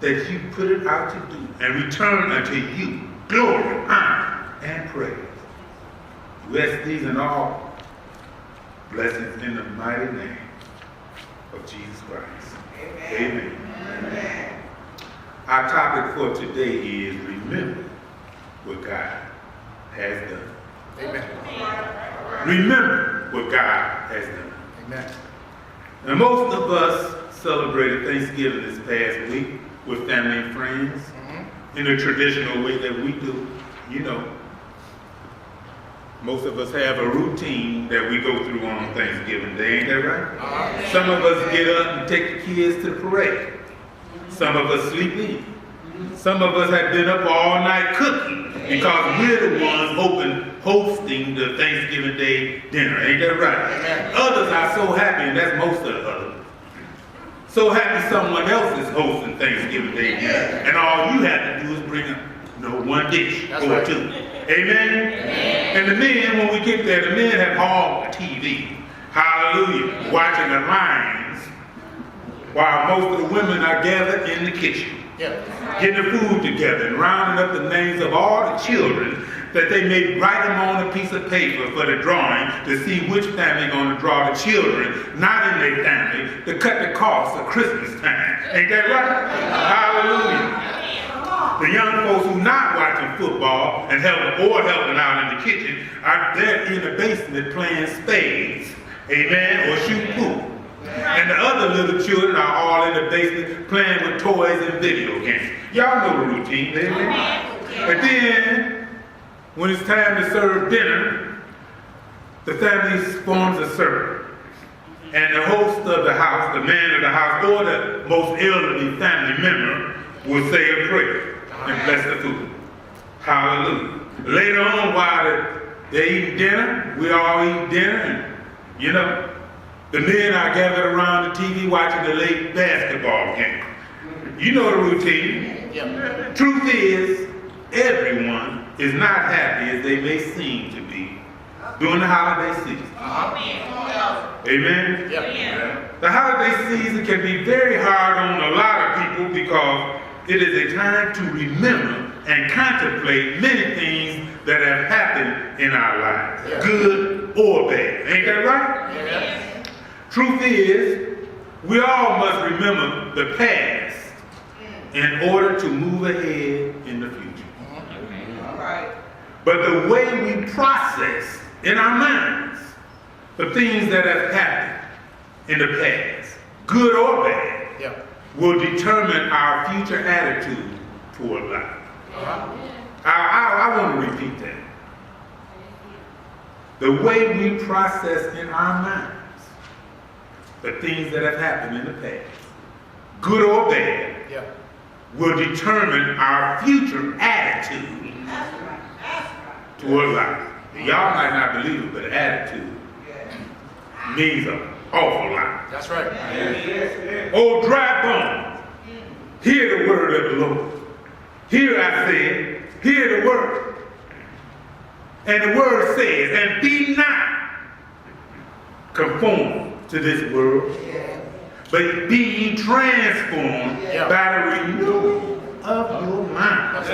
that you put it out to do, and return unto you glory, honor, and praise. We ask these and all blessings in the mighty name of Jesus Christ. Amen. Amen. Our topic for today is remember what God has done. Amen. Remember what God has done. Amen. And most of us celebrated Thanksgiving this past week with family and friends in the traditional way that we do. You know, most of us have a routine that we go through on Thanksgiving Day, ain't that right? Some of us get up and take the kids to the parade. Some of us sleep in. Some of us have been up all night cooking because we're the ones hosting the Thanksgiving Day dinner, ain't that right? Others are so happy, and that's most of the others, so happy someone else is hosting Thanksgiving Day dinner, and all you have to do is bring up one dish or two. Amen? And the men, when we get there, the men have hauled the TV. Hallelujah. Watching the lines while most of the women are gathered in the kitchen. Getting the food together and rounding up the names of all the children that they may write them on a piece of paper for the drawing to see which family going to draw the children, not in their family, to cut the cost of Christmas time. Ain't that right? Hallelujah. The young folks who not watching football and helping out in the kitchen are there in the basement playing spades, amen, or shoot pool. And the other little children are all in the basement playing with toys and video games. Y'all know the routine, amen? But then, when it's time to serve dinner, the family forms a circle. And the host of the house, the man of the house, or the most elderly family member will say a prayer and bless the food. Hallelujah. Later on, while they're eating dinner, we all eat dinner, and you know, the men are gathered around the TV watching the late basketball game. You know the routine. Truth is, everyone is not happy as they may seem to be during the holiday season. Amen? The holiday season can be very hard on a lot of people because it is a time to remember and contemplate many things that have happened in our lives, good or bad. Ain't that right? Truth is, we all must remember the past in order to move ahead in the future. But the way we process in our minds the things that have happened in the past, good or bad, will determine our future attitude toward life. I want to repeat that. The way we process in our minds the things that have happened in the past, good or bad, will determine our future attitude toward life. Y'all might not believe it, but attitude means an awful lot. That's right. Oh, dry bones, hear the word of the Lord. Hear, I said, hear the word. And the word says, and be not conformed to this world, but be ye transformed by the renewal of your mind.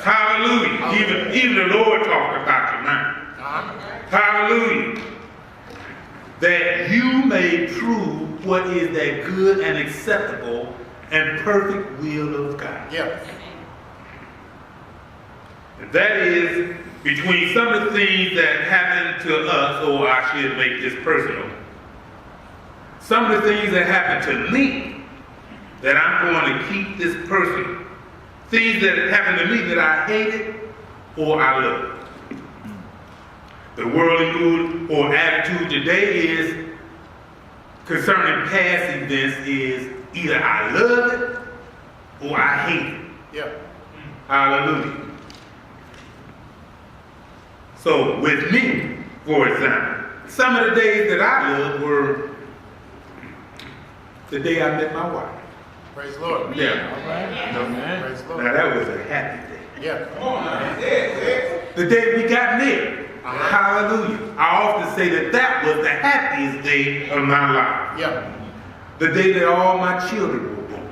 Hallelujah. Even the Lord talked about your mind. Hallelujah. That you may prove what is that good and acceptable and perfect will of God. And that is between some of the things that happen to us, or I should make this personal. Some of the things that happen to me that I'm going to keep this personal. Things that happen to me that I hated or I loved. The worldly mood or attitude today is concerning past events is either I love it or I hate it. Hallelujah. So with me, for example, some of the days that I loved were the day I met my wife. Praise the Lord. All right. Praise the Lord. Now that was a happy day. Yeah. The day we got married. Hallelujah. I often say that that was the happiest day of my life. Yeah. The day that all my children were born.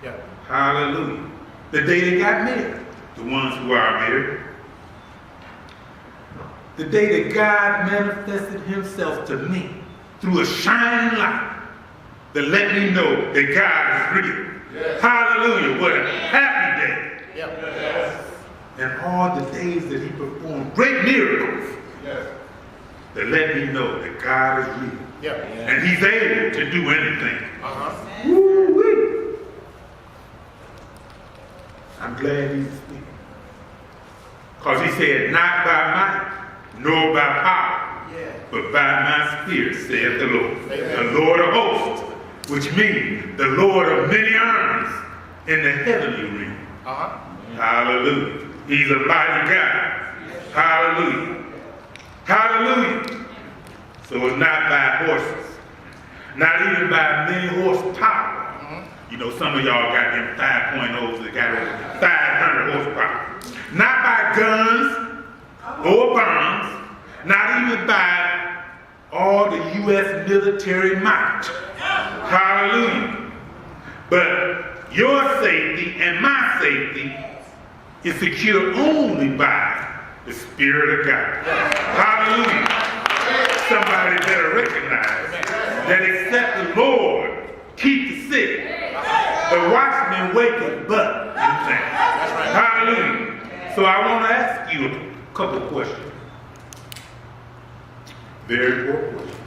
Yeah. Hallelujah. The day they got married, the ones who are married. The day that God manifested himself to me through a shining light that let me know that God is real. Yes. Hallelujah. What a happy day. Yep. Yes. And all the days that he performed great miracles. Yes. That let me know that God is real. Yep. And he's able to do anything. Woo-wee. I'm glad he's speaking. Because he said, not by might, nor by power, but by my spirit, saith the Lord. Amen. The Lord of hosts, which means the Lord of many armies in the heavenly realm. Hallelujah. He's a mighty God. Hallelujah. Hallelujah. So it's not by horses, not even by many horsepower. You know, some of y'all got them 5.0s that got over 500 horsepower. Not by guns or bombs, not even by all the U.S. military might. Hallelujah. But your safety and my safety is secured only by the Spirit of God. Hallelujah. Somebody better recognize that except the Lord keep the sick, the watchman waketh but in vain. Hallelujah. So I want to ask you a couple of questions. Very important questions.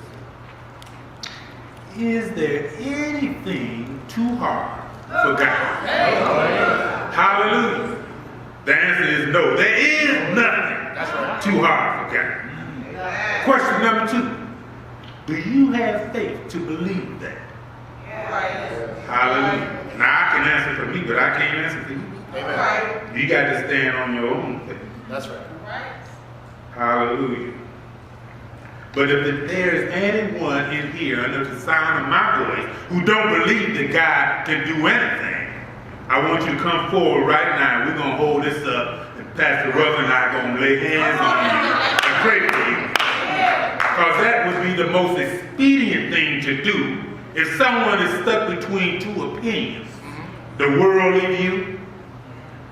Is there anything too hard for God? Hallelujah. The answer is no. There is nothing too hard for God. Question number 2. Do you have faith to believe that? Hallelujah. Now I can answer for me, but I can't answer for you. Amen. You got to stand on your own faith. That's right. Hallelujah. But if there is anyone in here under the sound of my voice who don't believe that God can do anything, I want you to come forward right now. We're going to hold this up, and Pastor Ruff and I are going to lay hands on you and pray for you. Because that would be the most expedient thing to do if someone is stuck between two opinions, the worldly view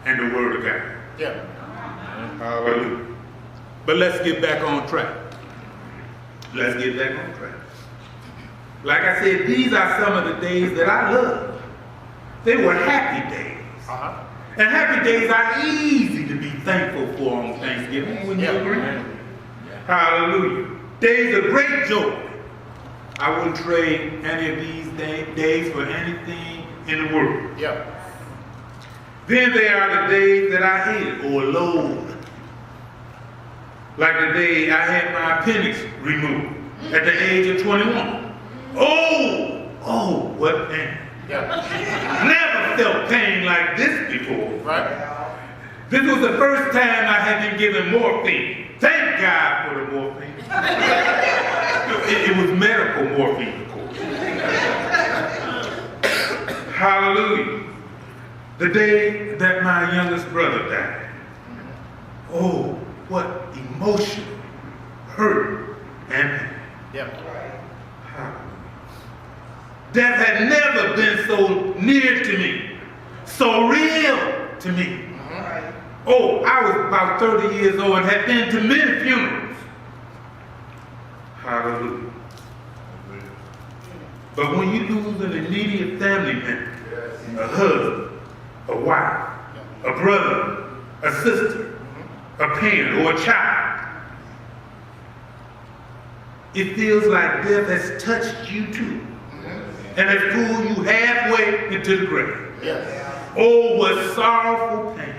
and the Word of God. Yeah. Hallelujah. But let's get back on track. Let's get back on track. Like I said, these are some of the days that I love. They were happy days. And happy days are easy to be thankful for on Thanksgiving. Wouldn't you agree? Hallelujah. Days of great joy. I wouldn't trade any of these days for anything in the world. Yeah. Then there are the days that I hated or loathed. Like the day I had my appendix removed at the age of 21. Oh, what pain. Yeah. Never felt pain like this before. Right. This was the first time I had been given morphine. Thank God for the morphine. It was medical morphine, of course. Hallelujah. The day that my youngest brother died. Oh, what emotion, hurt, and pain. Yeah. Death had never been so near to me, so real to me. Oh, I was about 30 years old and had been to many funerals. Hallelujah. But when you lose an immediate family member, a husband, a wife, a brother, a sister, a parent, or a child, it feels like death has touched you too and has pulled you halfway into the grave. Yes. Oh, what sorrowful pain.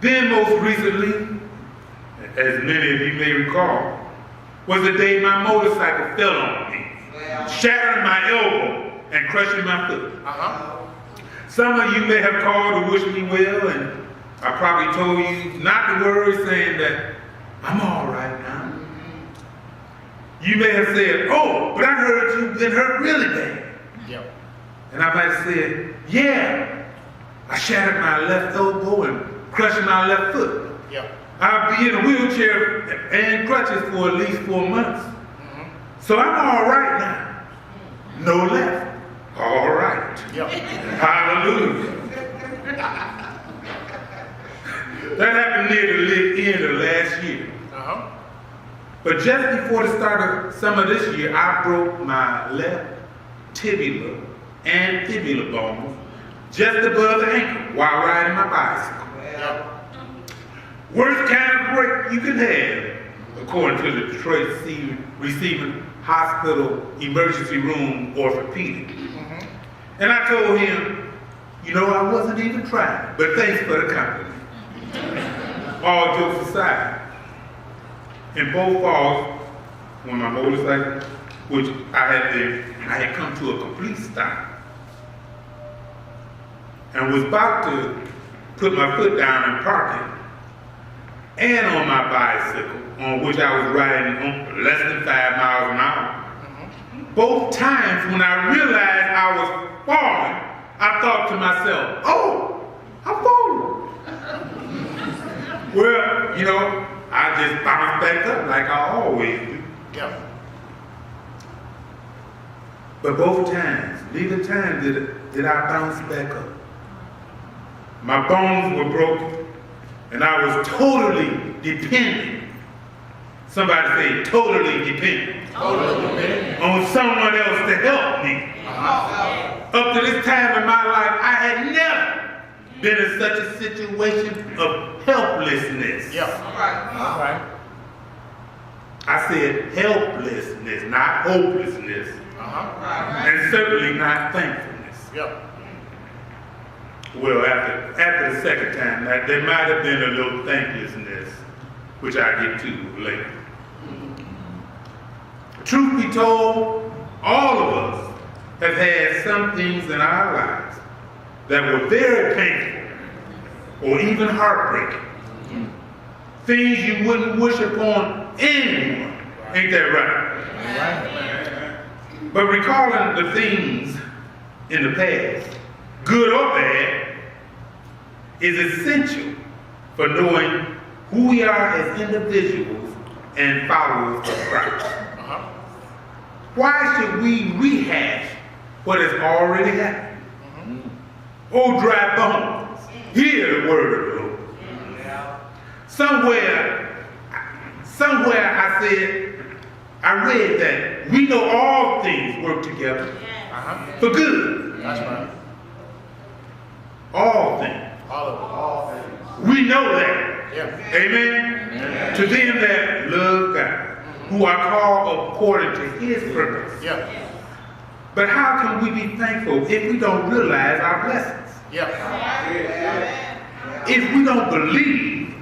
Then most recently, as many of you may recall, was the day my motorcycle fell on me, shattering my elbow and crushing my foot. Some of you may have called to wish me well, and I probably told you not to worry, saying that I'm all right now. You may have said, oh, but I heard you've been hurt really bad. Yep. And I might have said, yeah, I shattered my left elbow and crushed my left foot. Yep. I'll be in a wheelchair and crutches for at least 4 months. So I'm all right now. no left. All right. Yep. Hallelujah. That happened near the end of last year. But just before the start of summer this year, I broke my left tibia and fibula bones just above the ankle while riding my bicycle. Worst kind of break you can have, according to the Detroit Receiving Hospital Emergency Room Orthopedic. And I told him, you know, I wasn't even trying, but thanks for the compliment. All jokes aside, in both falls, when my motorcycle, which I had come to a complete stop, and was about to put my foot down and park it, and on my bicycle, on which I was riding on less than 5 miles an hour. Both times when I realized I was falling, I thought to myself, oh, I'm falling. Well, you know, I just bounced back up like I always do. Yeah. But both times, neither time did I bounce back up. My bones were broken, and I was totally dependent. Somebody say totally dependent. Totally dependent. On someone else to help me. Up to this time in my life, I had never been in such a situation of helplessness. Yeah. All right. I said helplessness, not hopelessness, and certainly not thankfulness. Yep. Well, after the second time, there might have been a little thanklessness, which I'll get to later. Truth be told, all of us have had some things in our lives that were very painful or even heartbreaking. Things you wouldn't wish upon anyone. Ain't that right? But recalling the things in the past, good or bad, is essential for knowing who we are as individuals and followers of Christ. Why should we rehash what has already happened? Oh, dry bones, hear the word of the Lord. Somewhere I read that we know all things work together for good. That's right. All things. All of it. We know that. Yeah. Amen? To them that love God, who are called according to His purpose. Yeah. But how can we be thankful if we don't realize our blessings? Yeah. If we don't believe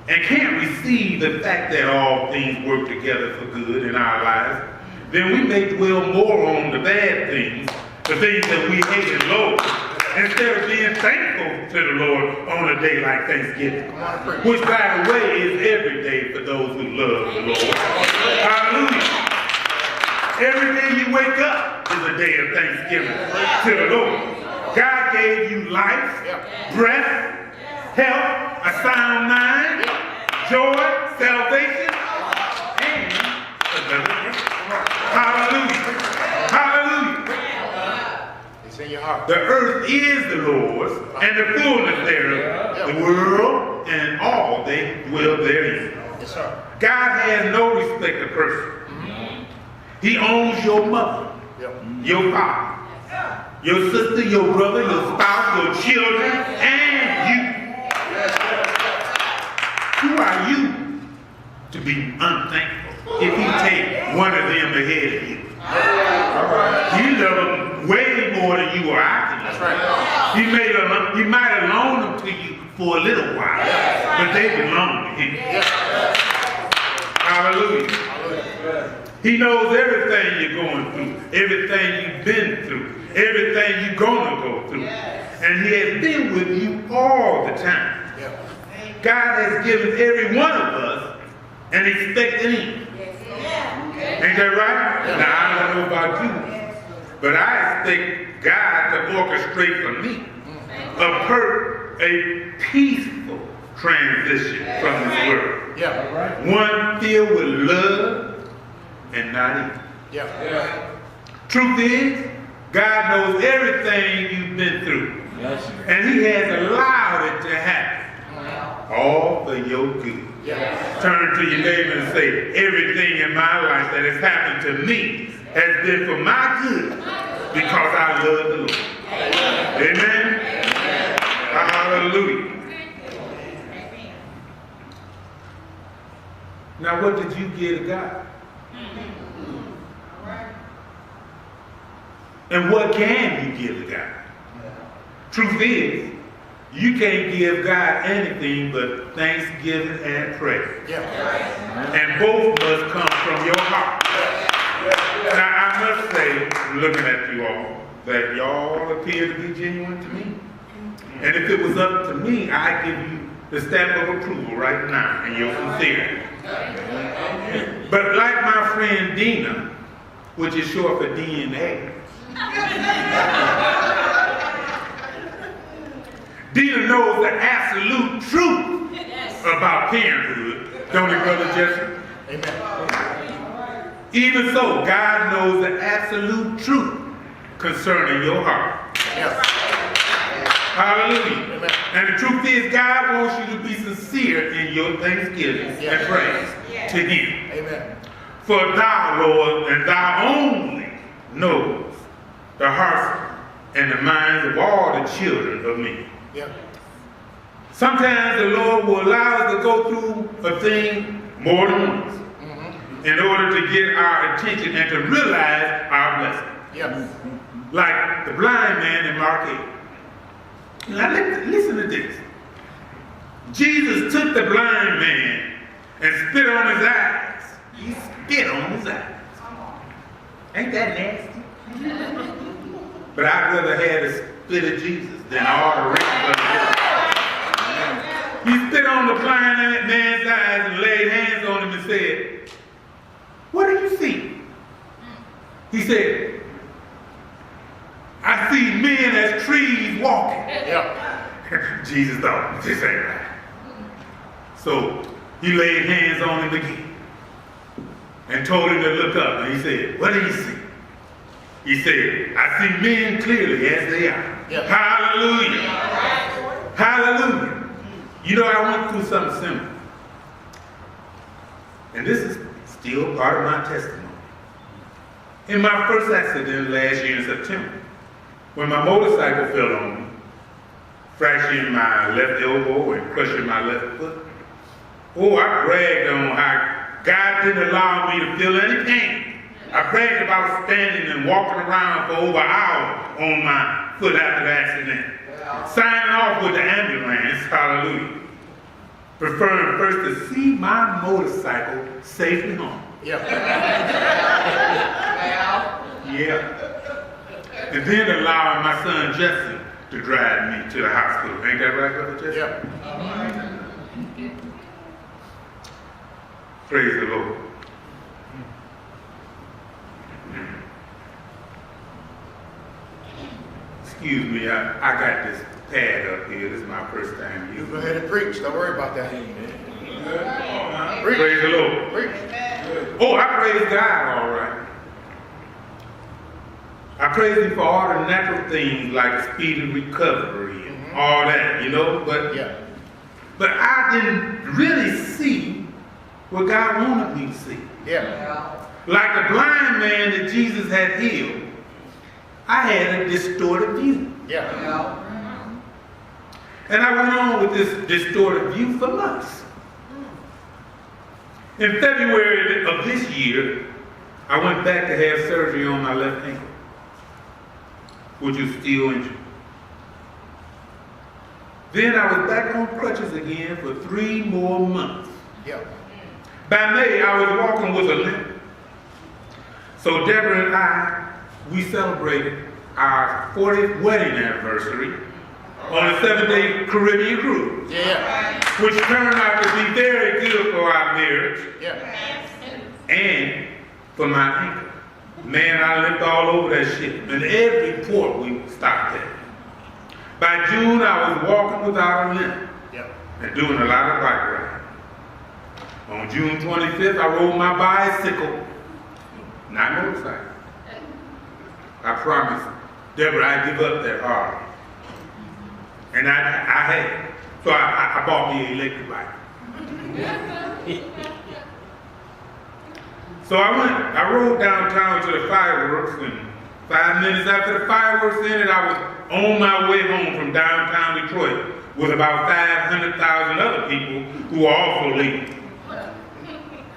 and can't receive the fact that all things work together for good in our lives, then we may dwell more on the bad things, the things that we hate and loathe, instead of being thankful to the Lord on a day like Thanksgiving, which, by the way, is every day for those who love the Lord. Hallelujah. Every day you wake up is a day of thanksgiving to the Lord. God gave you life, breath, health, a sound mind, joy, salvation, and deliverance. Hallelujah. Hallelujah. It's in your heart. The earth is the Lord's, and the fullness thereof, the world, and all they dwell therein. Yes, sir. God has no respect of person. He owns your mother, your father, your sister, your brother, your spouse, your children, and you. Who are you to be unthankful if He take one of them ahead of you? You love them way more than you or I can. That's right. He might have loaned them to you for a little while, but they belong to Him. Hallelujah. He knows everything you're going through, everything you've been through, everything you're going to go through. And He has been with you all the time. God has given every one of us an expected end. Ain't that right? Now, I don't know about you, but I expect God to orchestrate for me a peaceful transition from this world. One filled with love and not evil. Truth is, God knows everything you've been through. Yes. And He has allowed it to happen. All for your good. Yes. Turn to your neighbor and say, everything in my life that has happened to me has been for my good because I love the Lord. Amen? Hallelujah. Now what did you give God? And what can you give to God? Truth is, you can't give God anything but thanksgiving and praise. And both must come from your heart. Now I must say, looking at you all, that y'all appear to be genuine to me. And if it was up to me, I'd give you the stamp of approval right now, and you're sincere. But like my friend Dina, which is short for DNA, Dina knows the absolute truth about parenthood. Don't you, Brother Jesse? Amen. Even so, God knows the absolute truth concerning your heart. Yes. Hallelujah. Amen. And the truth is, God wants you to be sincere in your thanksgiving and praise to Him. Amen. For thou, Lord, and thou only knows the hearts and the minds of all the children of men. Yeah. Sometimes the Lord will allow us to go through a thing more than once in order to get our attention and to realize our blessing. Yes. Like the blind man in Mark 8. Now listen to this. Jesus took the blind man and spit on his eyes. He spit on his eyes. Ain't that nasty? But I'd rather have the spit of Jesus than all the rest of the world. He spit on the blind man's eyes and laid hands on him and said, "What do you see?" He said, "I see men as trees walking." Yeah. Jesus thought, this ain't right. So he laid hands on him again and told him to look up. And he said, "What do you see?" He said, "I see men clearly as they are." Yep. Hallelujah. Hallelujah. You know, I went through something similar. And this is still part of my testimony. In my first accident last year in September, when my motorcycle fell on me, fracturing my left elbow and crushing my left foot, oh, I bragged on how God didn't allow me to feel any pain. I bragged about standing and walking around for over an hour on my foot after the accident. Signing off with the ambulance, hallelujah. Preferring first to see my motorcycle safely home. Yeah. And then allowing my son Jesse to drive me to the hospital. Ain't that right, Brother Jesse? Yeah. Praise the Lord. Excuse me, I got this pad up here. This is my first time using it. Go ahead and preach. Don't worry about that. Praise the Lord. Preach. Oh, I praise God, all right. I praise Him for all the natural things like speedy recovery and all that, you know, but I didn't really see what God wanted me to see. Yeah. Like the blind man that Jesus had healed, I had a distorted view. Yeah. And I went on with this distorted view for months. In February of this year, I went back to have surgery on my left ankle, which was still injured. Then I was back on crutches again for 3 more months. Yeah. By May, I was walking with a limp. So Deborah and I, we celebrated our 40th wedding anniversary on a 7-day Caribbean cruise. Yeah. Which turned out to be very good for our marriage. Yeah. And for my ankle. Man, I limped all over that shit. And every port we stopped at. By June, I was walking without a limp. Yeah. And doing a lot of bike riding. On June 25th, I rode my bicycle. Not motorcycle. I promised Deborah I'd give up that hard. And I had. So I bought me an electric bike. So I rode downtown to the fireworks, and 5 minutes after the fireworks ended, I was on my way home from downtown Detroit with about 500,000 other people who were also late.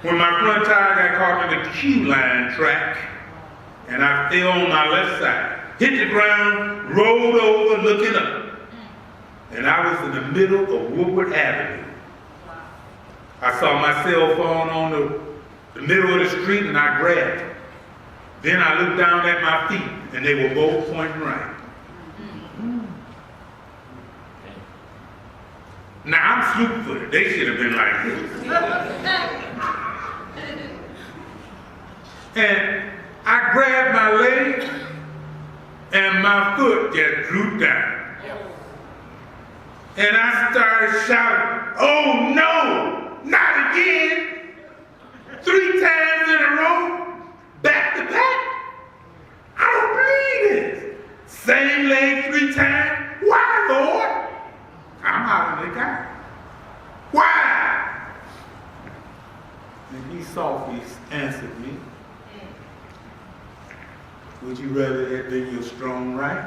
When my front tire got caught in the queue line track, and I fell on my left side, hit the ground, rolled over, looking up. And I was in the middle of Woodward Avenue. I saw my cell phone on the middle of the street, and I grabbed it. Then I looked down at my feet, and they were both pointing right. Now, I'm sloop-footed. They should have been like this. And I grabbed my leg, and my foot just drooped down. And I started shouting, "Oh no, not again!" 3 times in a row, back to back. I don't believe it. Same leg 3 times. Why, Lord? I'm out of the guy. Why? And he softly answered me, "Would you rather have been your strong right?"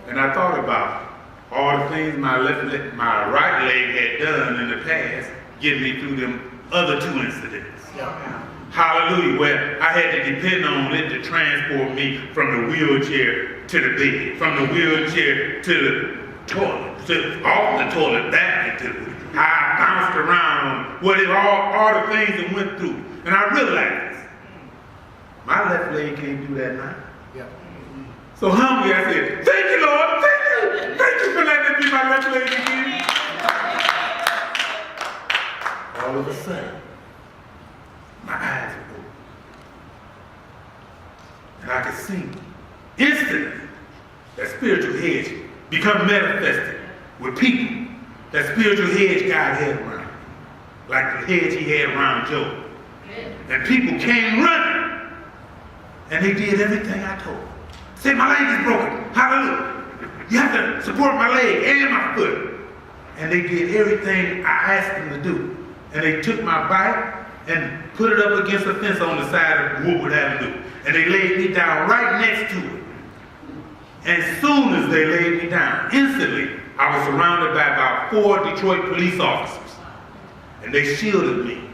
And I thought about all the things my right leg had done in the past, getting me through them other 2 incidents. Hallelujah, where I had to depend on it to transport me from the wheelchair to the bed, from the wheelchair to the toilet, off the toilet back into it. How I bounced around, all the things that went through. And I realized my left leg can't do that now. So humbly I said, "Thank you, Lord, thank you. Thank you for letting me be my left leg again." All of a sudden, my eyes were open. And I could see instantly that spiritual hedge become manifested with people. That spiritual hedge God had around, like the hedge he had around Job. And people came running, and they did everything I told them. Say, "My leg is broken. Hallelujah. You have to support my leg and my foot." And they did everything I asked them to do. And they took my bike and put it up against a fence on the side of Woodward Avenue. And they laid me down right next to it. And as soon as they laid me down, instantly, I was surrounded by about 4 Detroit police officers. And they shielded me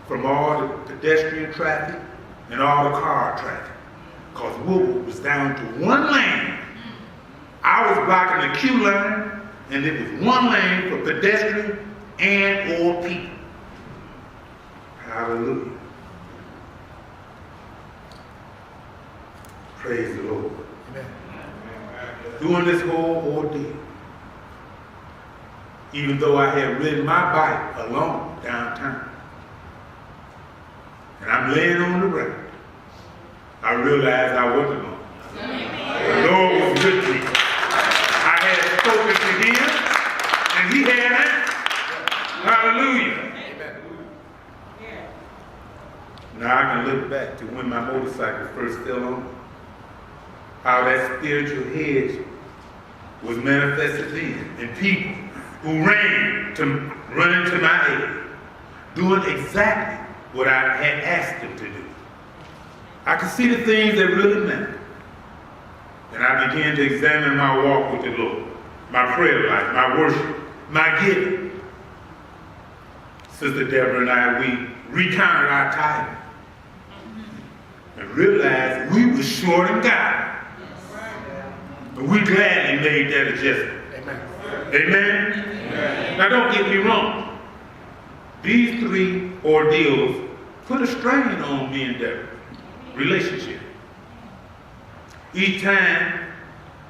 from all the pedestrian traffic and all the car traffic. Because Woodward was down to 1 lane. I was blocking the queue line, and it was 1 lane for pedestrian and or people. Hallelujah. Praise the Lord. Amen. During this whole ordeal, even though I had ridden my bike alone downtown, and I'm laying on the ground, I realized I wasn't alone. The Lord was with me. I had spoken to him, and he had answered. Hallelujah. Now I can look back to when my motorcycle first fell on me. How that spiritual hedge was manifested then, and people who ran into my aid, doing exactly what I had asked them to do. I could see the things that really mattered. And I began to examine my walk with the Lord, my prayer life, my worship, my giving. Sister Deborah and I, we recounted our tithing and realized we were short in God. But we gladly made that adjustment. Amen. Amen? Amen. Now don't get me wrong. These 3 ordeals put a strain on me and Deborah. Relationship. Each time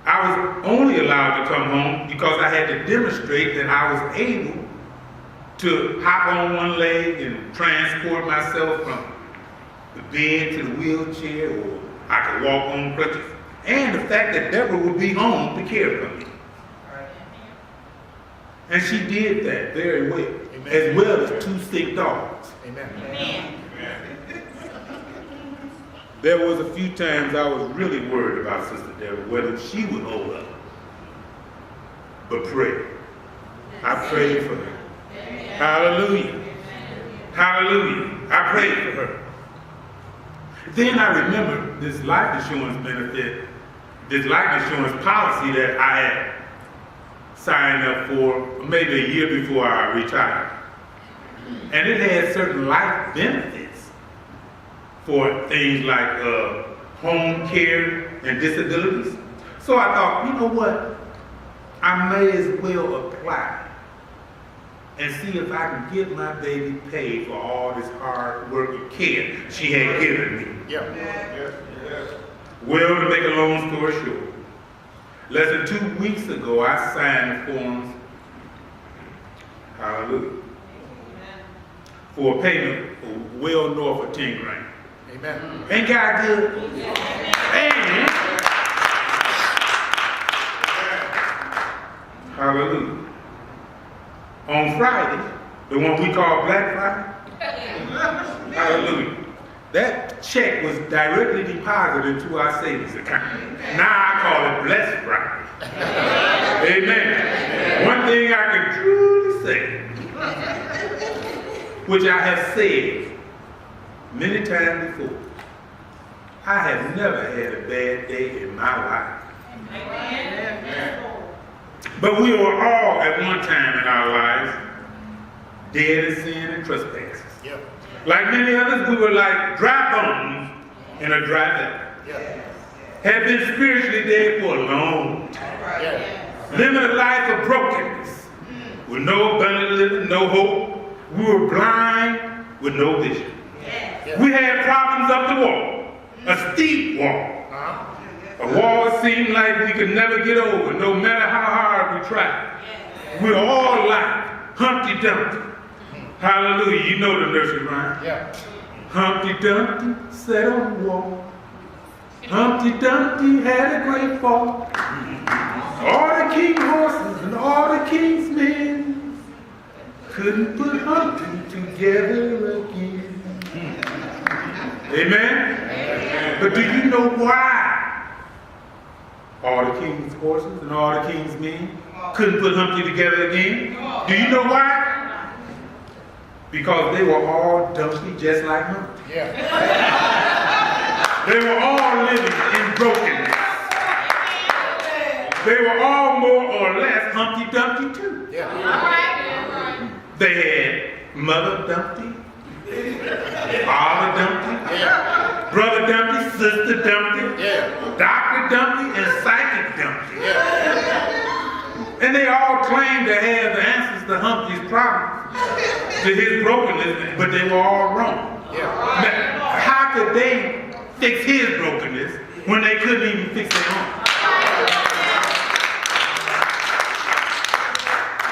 I was only allowed to come home because I had to demonstrate that I was able to hop on 1 leg and transport myself from the bed to the wheelchair, or I could walk on crutches. And the fact that Deborah would be home to care for me. And she did that very well. Amen. As well as 2 sick dogs. Amen. Amen. There was a few times I was really worried about Sister Deborah, whether she would hold up. But pray. I prayed for her. Hallelujah. Hallelujah. I prayed for her. Then I remember this life insurance benefit, this life insurance policy that I had signed up for maybe a year before I retired. And it had certain life benefits for things like home care and disabilities. So I thought, you know what? I may as well apply and see if I can get my baby paid for all this hard work and care she had given me. Yeah. Well, to make a long story short, less than 2 weeks ago, I signed the forms, hallelujah, for a payment for well north of 10 grand. Amen. Ain't God good? Amen. Hallelujah. On Friday, the one we call Black Friday, hallelujah, that check was directly deposited into our savings account. Now I call it Blessed Friday. Amen. One thing I can truly say, which I have said many times before, I have never had a bad day in my life. But we were all at one time in our lives dead in sin and trespasses. Yeah. Like many others, we were like dry bones in a dry valley. Yeah. Had been spiritually dead for a long time. Yeah. Living a life of brokenness with no abundant living, no hope. We were blind with no vision. Yeah. We had problems up the wall, a steep wall. A wall seemed like we could never get over, no matter how hard we tried. We were all like Humpty Dumpty. Hallelujah. You know the nursery rhyme. Yeah. Humpty Dumpty sat on the wall. Humpty Dumpty had a great fall. All the king's horses and all the king's men couldn't put Humpty together again. Amen? But do you know why all the king's horses and all the king's men couldn't put Humpty together again? Do you know why? Because they were all dumpy just like Humpty. Yeah. They were all living in brokenness. They were all more or less Humpty Dumpty too. Yeah. They had Mother Dumpty, Father Dumpty, Yeah. Brother Dumpty, Sister Dumpty, Yeah. Dr. Dumpty, and Psychic Dumpty. Yeah. And they all claimed to have the answers to Humpty's problems, to his brokenness, but they were all wrong. Yeah. Now, how could they fix his brokenness when they couldn't even fix their own?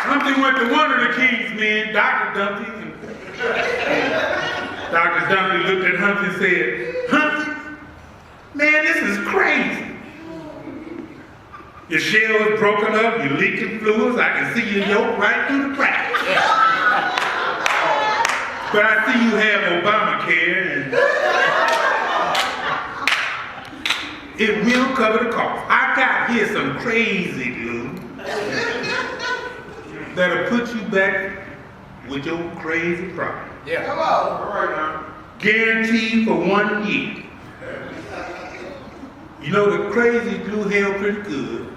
Humpty went to one of the king's men, Dr. Dumpty, and Dr. Dumpty looked at Humpty and said, Humpty, man, this is crazy. Your shell is broken up, you're leaking fluids, I can see your yolk right through the cracks. But I see you have Obamacare and it will cover the cost. I got here some crazy glue that'll put you back with your crazy problem. Yeah. Come on. All right now. Guaranteed for 1 year. You know, the crazy glue held pretty good.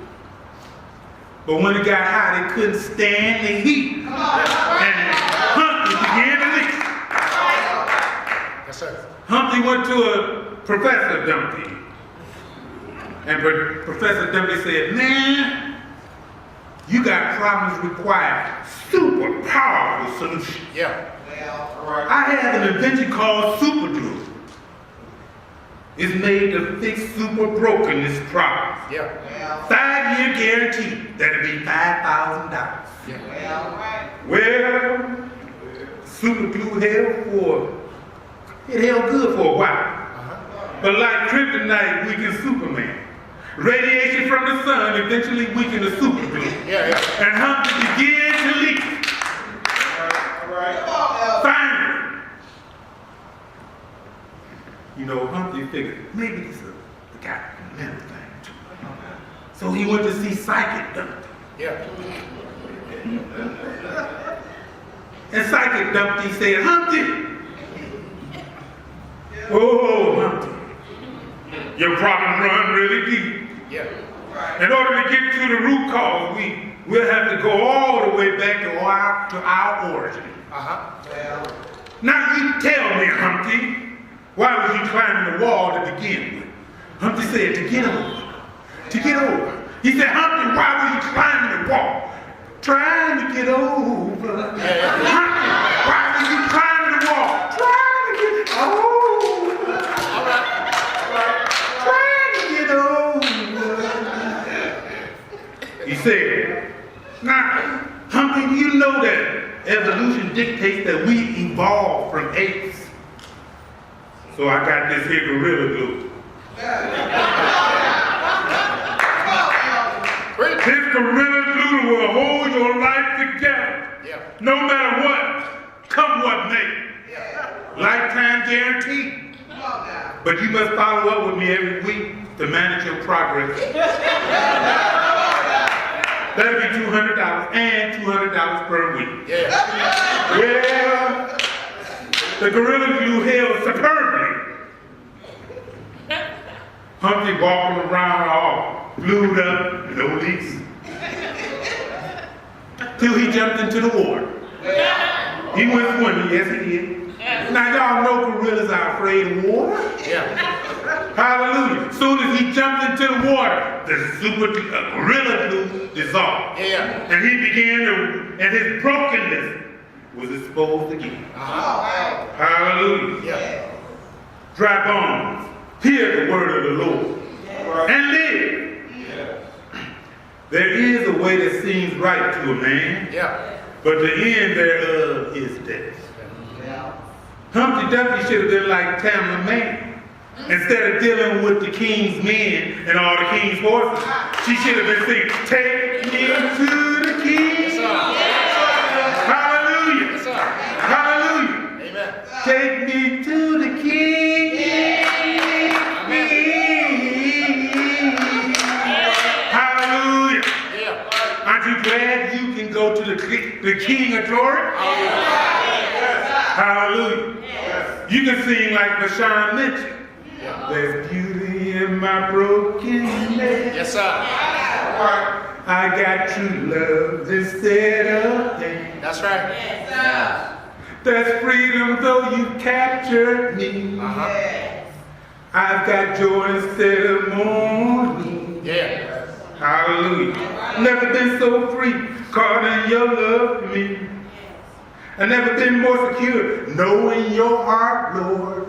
But when it got hot, it couldn't stand the heat. And Humpty began to leak. Yes, sir. Humpty went to a Professor Dumpty. And Professor Dumpty said, man, you got problems require super powerful solutions. Yeah. Well, All right. I have an invention called super glue. It's made to fix super brokenness problems. Yeah. well, 5-year guarantee. That'll be $5,000. Yeah. well, right. Well, super glue it held good for a while. But like kryptonite weakens Superman. Radiation from the sun eventually weakened the super glue. Yeah. Yeah. And Humpty began to leak. All right. Come on, Elvis. Finally, you know, Humpty Humpty figured, maybe this is the guy from the mental thing too. So he went to see Psychic Dumpty. Yeah. And Psychic Dumpty said, Humpty, oh, Humpty, your problem run really deep. Yeah. In order to get to the root cause, we'll have to go all the way back to our origin. Uh-huh. Now you tell me, Humpty, why was you climbing the wall to begin with? Humpty said, to get over. To get over. He said, Humpty, why were you climbing the wall? Trying to get over. Humpty, why were you climbing the wall? Trying to get over. All right. Trying to get over. He said, now, Humpty, you know that evolution dictates that we evolved from apes. So I got this here gorilla glue. This gorilla glue will hold your life together. Yeah. No matter what, come what may. Lifetime guarantee. But you must follow up with me every week to manage your progress. That'll be $200 and $200 per week. Yeah. Well, the gorilla glue held superbly. Humpty walking around all glued up, no leaks. Till he jumped into the water. He went swimming, yes he did. Now y'all know gorillas are afraid of water. Yeah. Hallelujah. Soon as he jumped into the water, the super gorilla glue dissolved. Yeah. And he began to, and his brokenness was exposed again. Uh-huh. Hallelujah. Yeah. Dry bones, hear the word of the Lord and live. There is a way that seems right to a man, Yeah. but the end thereof is death. Humpty Dumpty should have been like Tamla Mann. Instead of dealing with the king's men and all the king's horses, she should have been singing, take me to the king. Hallelujah. Yes, sir. Hallelujah. Amen. Take me to the king. Hallelujah. Yeah. Aren't you glad you can go to the king of glory? Hallelujah. You can sing like Bashan mentioned. There's beauty in my brokenness. Yes, sir. I got true love instead of pain. That's right. There's freedom though you captured me. Uh-huh. I've got joy instead of mourning. Yeah. Hallelujah. Never been so free, caught in your love for me. I've never been more secure, knowing your heart, Lord.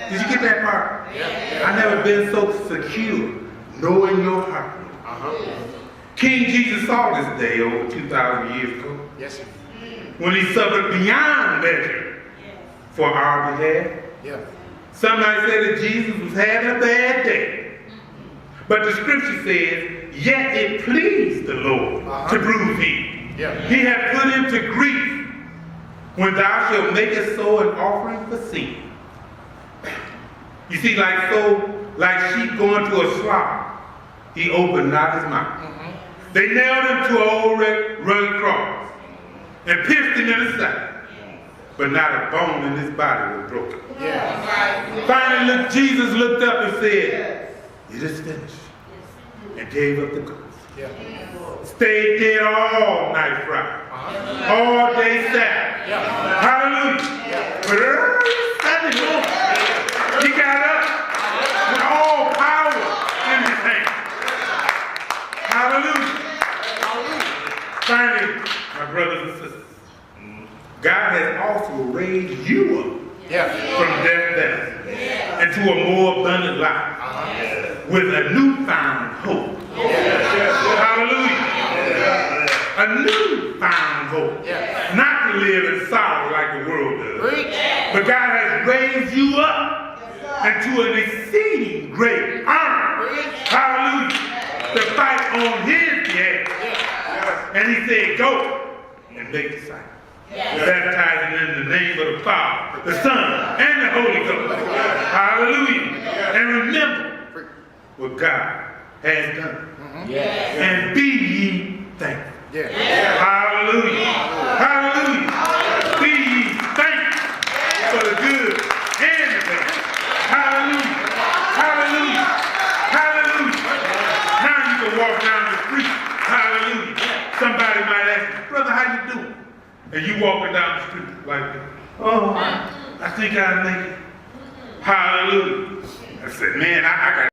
Did you get that part? Yeah. I've never been so secure, knowing your heart, Lord. Uh-huh. King Jesus saw this day over 2,000 years ago Yes, sir. when he suffered beyond measure for our behalf. Yeah. Somebody said that Jesus was having a bad day. But the scripture says, yet it pleased the Lord to bruise him. Yeah. He had put him to grief when thou shalt make us so an offering for sin. You see, like sheep going to a slaughter, he opened not his mouth. They nailed him to an old rugged cross and pierced him in the side. But not a bone in his body was broken. Yeah. Finally, Jesus looked up and said, it is finished. And gave up the ghost. Yeah. Stayed dead all night Friday. All day Saturday. Yeah. Hallelujah. But early Sunday morning, he got up with all power in his hand. Hallelujah. Finally, my brothers and sisters, God has also raised you up Yeah. from death into a more abundant life with a newfound hope. Hallelujah. A newfound hope. Yeah. Not to live in sorrow like the world does. Preach. But God has raised you up into an exceeding great honor. Hallelujah. To fight on his behalf. And he said, go and make disciples. Baptizing in the name of the Father, the Son, and the Holy Ghost. Hallelujah. And remember what God has done. Yes. And be ye thankful. Yes. Hallelujah. Hallelujah. Be ye thankful for the good and the bad. Hallelujah. Hallelujah. Hallelujah. Now you can walk down the street. Hallelujah. Somebody might ask you, brother, how you doing? And you walking down the street like, oh, I think I'll make it. Hallelujah. I said, man, I got